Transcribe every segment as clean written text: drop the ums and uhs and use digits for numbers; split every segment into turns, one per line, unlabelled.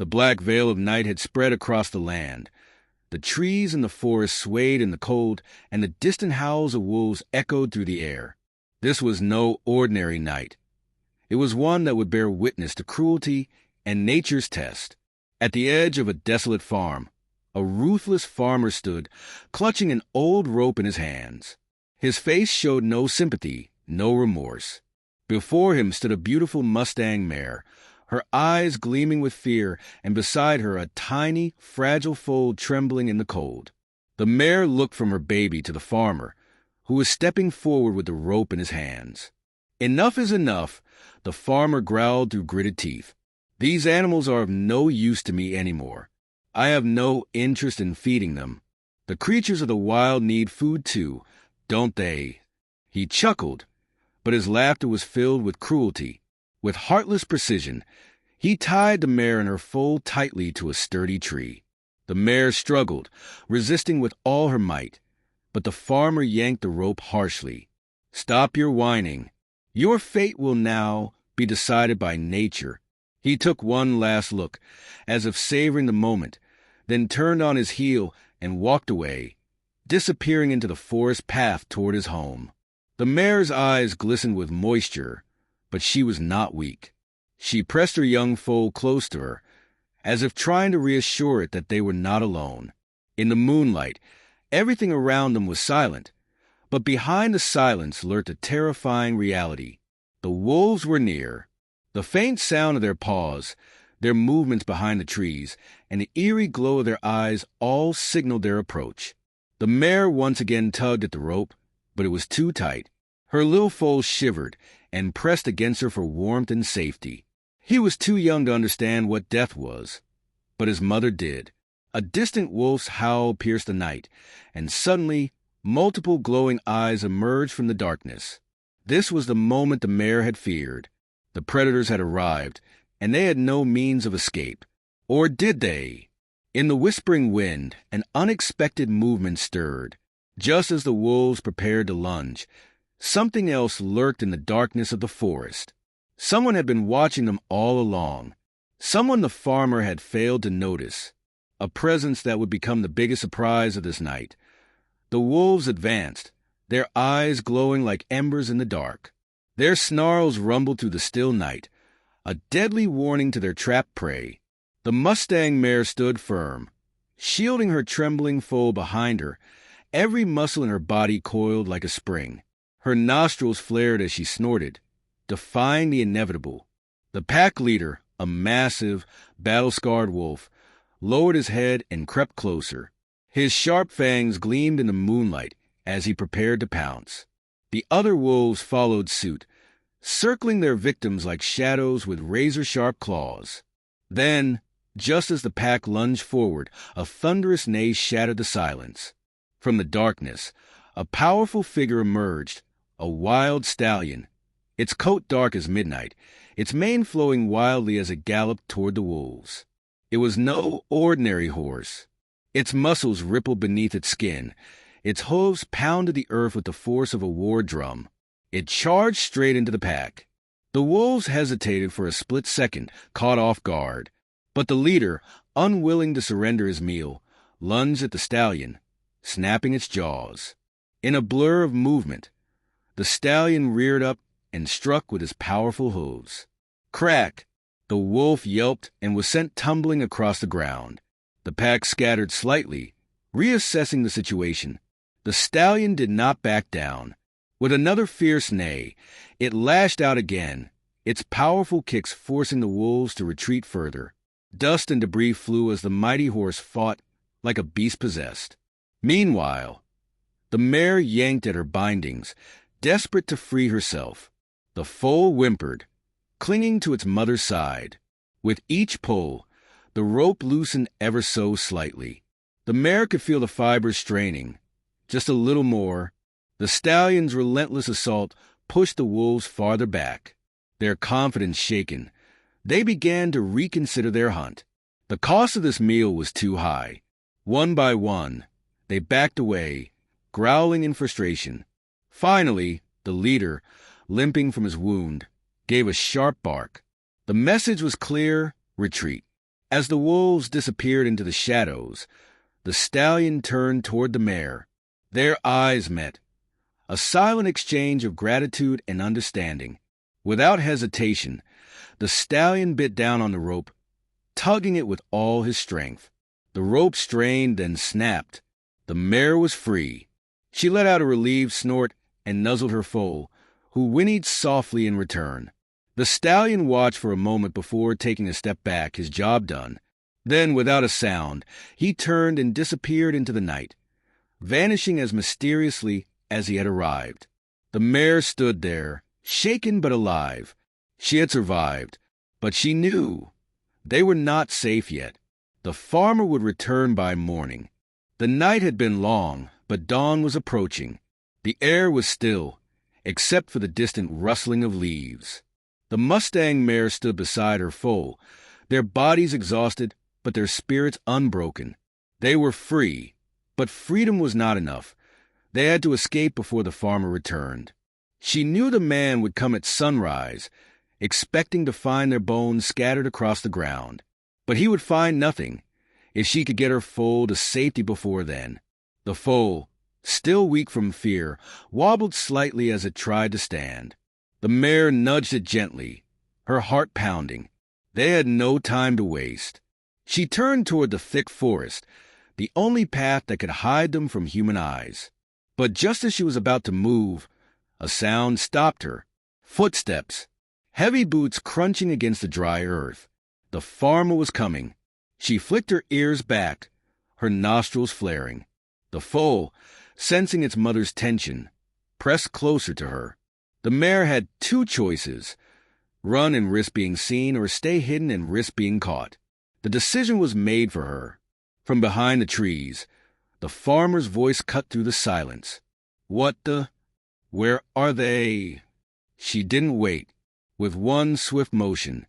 The black veil of night had spread across the land. The trees in the forest swayed in the cold, and the distant howls of wolves echoed through the air. This was no ordinary night. It was one that would bear witness to cruelty and nature's test. At the edge of a desolate farm, a ruthless farmer stood, clutching an old rope in his hands. His face showed no sympathy, no remorse. Before him stood a beautiful Mustang Mare, her eyes gleaming with fear, and beside her a tiny, fragile foal trembling in the cold. The mare looked from her baby to the farmer, who was stepping forward with the rope in his hands. "Enough is enough," the farmer growled through gritted teeth. "These animals are of no use to me anymore. I have no interest in feeding them. The creatures of the wild need food too, don't they?" He chuckled, but his laughter was filled with cruelty. With heartless precision, he tied the mare and her foal tightly to a sturdy tree. The mare struggled, resisting with all her might, but the farmer yanked the rope harshly. "Stop your whining. Your fate will now be decided by nature." He took one last look, as if savoring the moment, then turned on his heel and walked away, disappearing into the forest path toward his home. The mare's eyes glistened with moisture, but she was not weak. She pressed her young foal close to her, as if trying to reassure it that they were not alone. In the moonlight, everything around them was silent, but behind the silence lurked a terrifying reality. The wolves were near. The faint sound of their paws, their movements behind the trees, and the eerie glow of their eyes all signaled their approach. The mare once again tugged at the rope, but it was too tight. Her little foal shivered and pressed against her for warmth and safety. He was too young to understand what death was, but his mother did. A distant wolf's howl pierced the night, and suddenly multiple glowing eyes emerged from the darkness. This was the moment the mare had feared. The predators had arrived, and they had no means of escape. Or did they? In the whispering wind, an unexpected movement stirred. Just as the wolves prepared to lunge, something else lurked in the darkness of the forest. Someone had been watching them all along. Someone the farmer had failed to notice. A presence that would become the biggest surprise of this night. The wolves advanced, their eyes glowing like embers in the dark. Their snarls rumbled through the still night, a deadly warning to their trapped prey. The Mustang Mare stood firm, shielding her trembling foal behind her, every muscle in her body coiled like a spring. Her nostrils flared as she snorted, defying the inevitable. The pack leader, a massive, battle-scarred wolf, lowered his head and crept closer. His sharp fangs gleamed in the moonlight as he prepared to pounce. The other wolves followed suit, circling their victims like shadows with razor-sharp claws. Then, just as the pack lunged forward, a thunderous neigh shattered the silence. From the darkness, a powerful figure emerged, a wild stallion, its coat dark as midnight, its mane flowing wildly as it galloped toward the wolves. It was no ordinary horse. Its muscles rippled beneath its skin. Its hooves pounded the earth with the force of a war drum. It charged straight into the pack. The wolves hesitated for a split second, caught off guard. But the leader, unwilling to surrender his meal, lunged at the stallion, snapping its jaws. In a blur of movement, the stallion reared up and struck with his powerful hooves. Crack! The wolf yelped and was sent tumbling across the ground. The pack scattered slightly, reassessing the situation. The stallion did not back down. With another fierce neigh, it lashed out again, its powerful kicks forcing the wolves to retreat further. Dust and debris flew as the mighty horse fought like a beast possessed. Meanwhile, the mare yanked at her bindings, desperate to free herself. The foal whimpered, clinging to its mother's side. With each pull, the rope loosened ever so slightly. The mare could feel the fibers straining. Just a little more. The stallion's relentless assault pushed the wolves farther back. Their confidence shaken, they began to reconsider their hunt. The cost of this meal was too high. One by one, they backed away, growling in frustration. Finally, the leader, limping from his wound, gave a sharp bark. The message was clear: retreat. As the wolves disappeared into the shadows, the stallion turned toward the mare. Their eyes met, a silent exchange of gratitude and understanding. Without hesitation, the stallion bit down on the rope, tugging it with all his strength. The rope strained and snapped. The mare was free. She let out a relieved snort and nuzzled her foal, who whinnied softly in return. The stallion watched for a moment before taking a step back, his job done. Then, without a sound, he turned and disappeared into the night, vanishing as mysteriously as he had arrived. The mare stood there, shaken but alive. She had survived, but she knew they were not safe yet. The farmer would return by morning. The night had been long, but dawn was approaching. The air was still, except for the distant rustling of leaves. The Mustang Mare stood beside her foal, their bodies exhausted, but their spirits unbroken. They were free, but freedom was not enough. They had to escape before the farmer returned. She knew the man would come at sunrise, expecting to find their bones scattered across the ground. But he would find nothing, if she could get her foal to safety before then. The foal, still weak from fear, wobbled slightly as it tried to stand. The mare nudged it gently, her heart pounding. They had no time to waste. She turned toward the thick forest, the only path that could hide them from human eyes. But just as she was about to move, a sound stopped her. Footsteps, heavy boots crunching against the dry earth. The farmer was coming. She flicked her ears back, her nostrils flaring. The foal, sensing its mother's tension, pressed closer to her. The mare had two choices: run and risk being seen, or stay hidden and risk being caught. The decision was made for her. From behind the trees, the farmer's voice cut through the silence. "What the? Where are they?" She didn't wait. With one swift motion,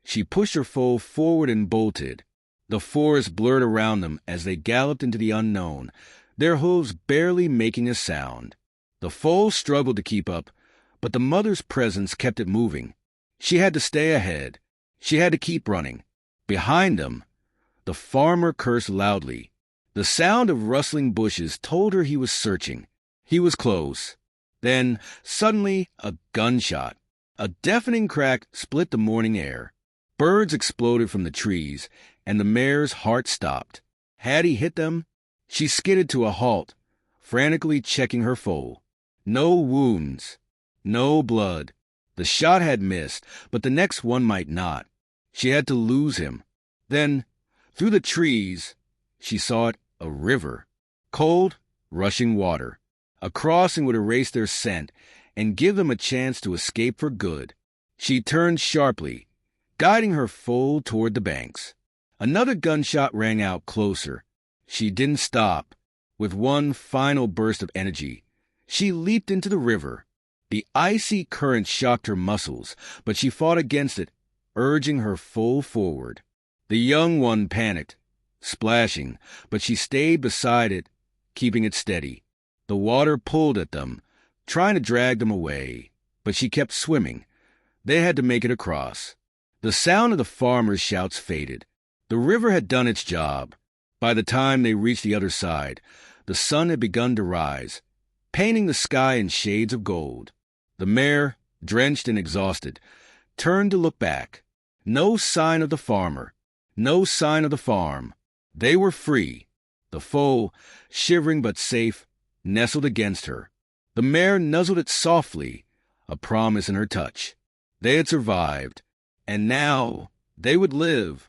she pushed her foal forward and bolted. The forest blurred around them as they galloped into the unknown, their hooves barely making a sound. The foal struggled to keep up, but the mother's presence kept it moving. She had to stay ahead. She had to keep running. Behind them, the farmer cursed loudly. The sound of rustling bushes told her he was searching. He was close. Then, suddenly, a gunshot. A deafening crack split the morning air. Birds exploded from the trees, and the mare's heart stopped. Had he hit them? She skidded to a halt, frantically checking her foal. No wounds. No blood. The shot had missed, but the next one might not. She had to lose him. Then, through the trees, she saw it, a river. Cold, rushing water. A crossing would erase their scent and give them a chance to escape for good. She turned sharply, guiding her foal toward the banks. Another gunshot rang out closer. She didn't stop. With one final burst of energy, she leaped into the river. The icy current shocked her muscles, but she fought against it, urging her foal forward. The young one panicked, splashing, but she stayed beside it, keeping it steady. The water pulled at them, trying to drag them away, but she kept swimming. They had to make it across. The sound of the farmer's shouts faded. The river had done its job. By the time they reached the other side, the sun had begun to rise, painting the sky in shades of gold. The mare, drenched and exhausted, turned to look back. No sign of the farmer. No sign of the farm. They were free. The foal, shivering but safe, nestled against her. The mare nuzzled it softly, a promise in her touch. They had survived, and now they would live.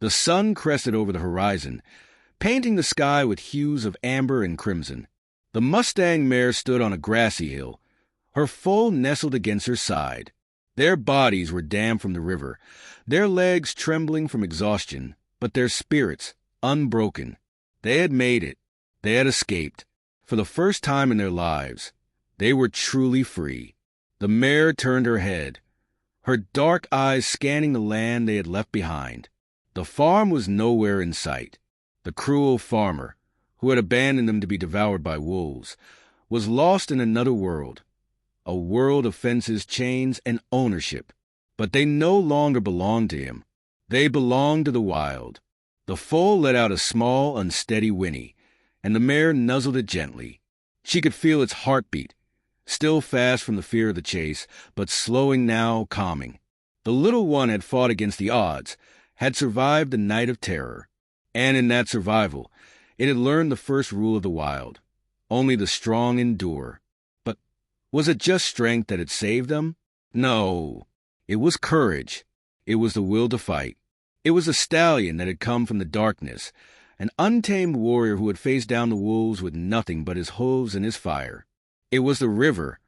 The sun crested over the horizon, painting the sky with hues of amber and crimson. The Mustang Mare stood on a grassy hill, her foal nestled against her side. Their bodies were damp from the river, their legs trembling from exhaustion, but their spirits unbroken. They had made it. They had escaped. For the first time in their lives, they were truly free. The mare turned her head, her dark eyes scanning the land they had left behind. The farm was nowhere in sight. The cruel farmer, who had abandoned them to be devoured by wolves, was lost in another world, a world of fences, chains, and ownership. But they no longer belonged to him. They belonged to the wild. The foal let out a small, unsteady whinny, and the mare nuzzled it gently. She could feel its heartbeat, still fast from the fear of the chase, but slowing now, calming. The little one had fought against the odds, had survived the night of terror, and in that survival, it had learned the first rule of the wild. Only the strong endure. But was it just strength that had saved them? No. It was courage. It was the will to fight. It was a stallion that had come from the darkness, an untamed warrior who had faced down the wolves with nothing but his hooves and his fire. It was the river,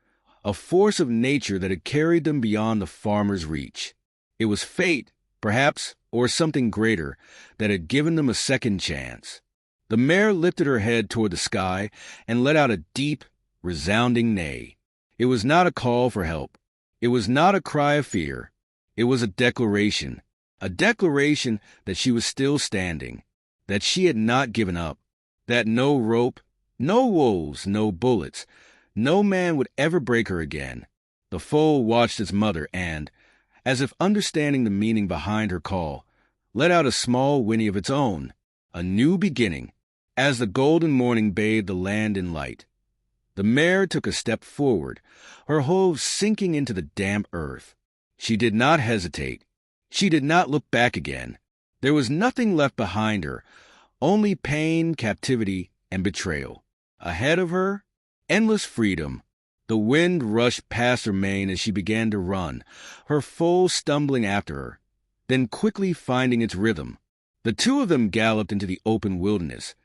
a force of nature that had carried them beyond the farmer's reach. It was fate, perhaps, or something greater, that had given them a second chance. The mare lifted her head toward the sky and let out a deep, resounding neigh. It was not a call for help. It was not a cry of fear. It was a declaration that she was still standing, that she had not given up, that no rope, no wolves, no bullets, no man would ever break her again. The foal watched its mother and, as if understanding the meaning behind her call, let out a small whinny of its own, a new beginning, as the golden morning bathed the land in light. The mare took a step forward, her hooves sinking into the damp earth. She did not hesitate. She did not look back again. There was nothing left behind her, only pain, captivity, and betrayal. Ahead of her, endless freedom. The wind rushed past her mane as she began to run, her foal stumbling after her, then quickly finding its rhythm. The two of them galloped into the open wilderness,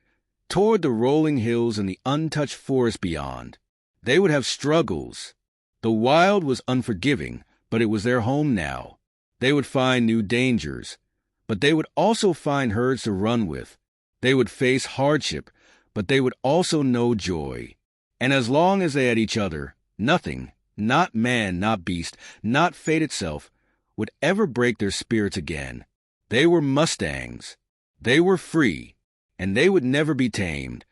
toward the rolling hills and the untouched forest beyond. They would have struggles. The wild was unforgiving, but it was their home now. They would find new dangers, but they would also find herds to run with. They would face hardship, but they would also know joy. And as long as they had each other, nothing, not man, not beast, not fate itself, would ever break their spirits again. They were Mustangs. They were free, and they would never be tamed,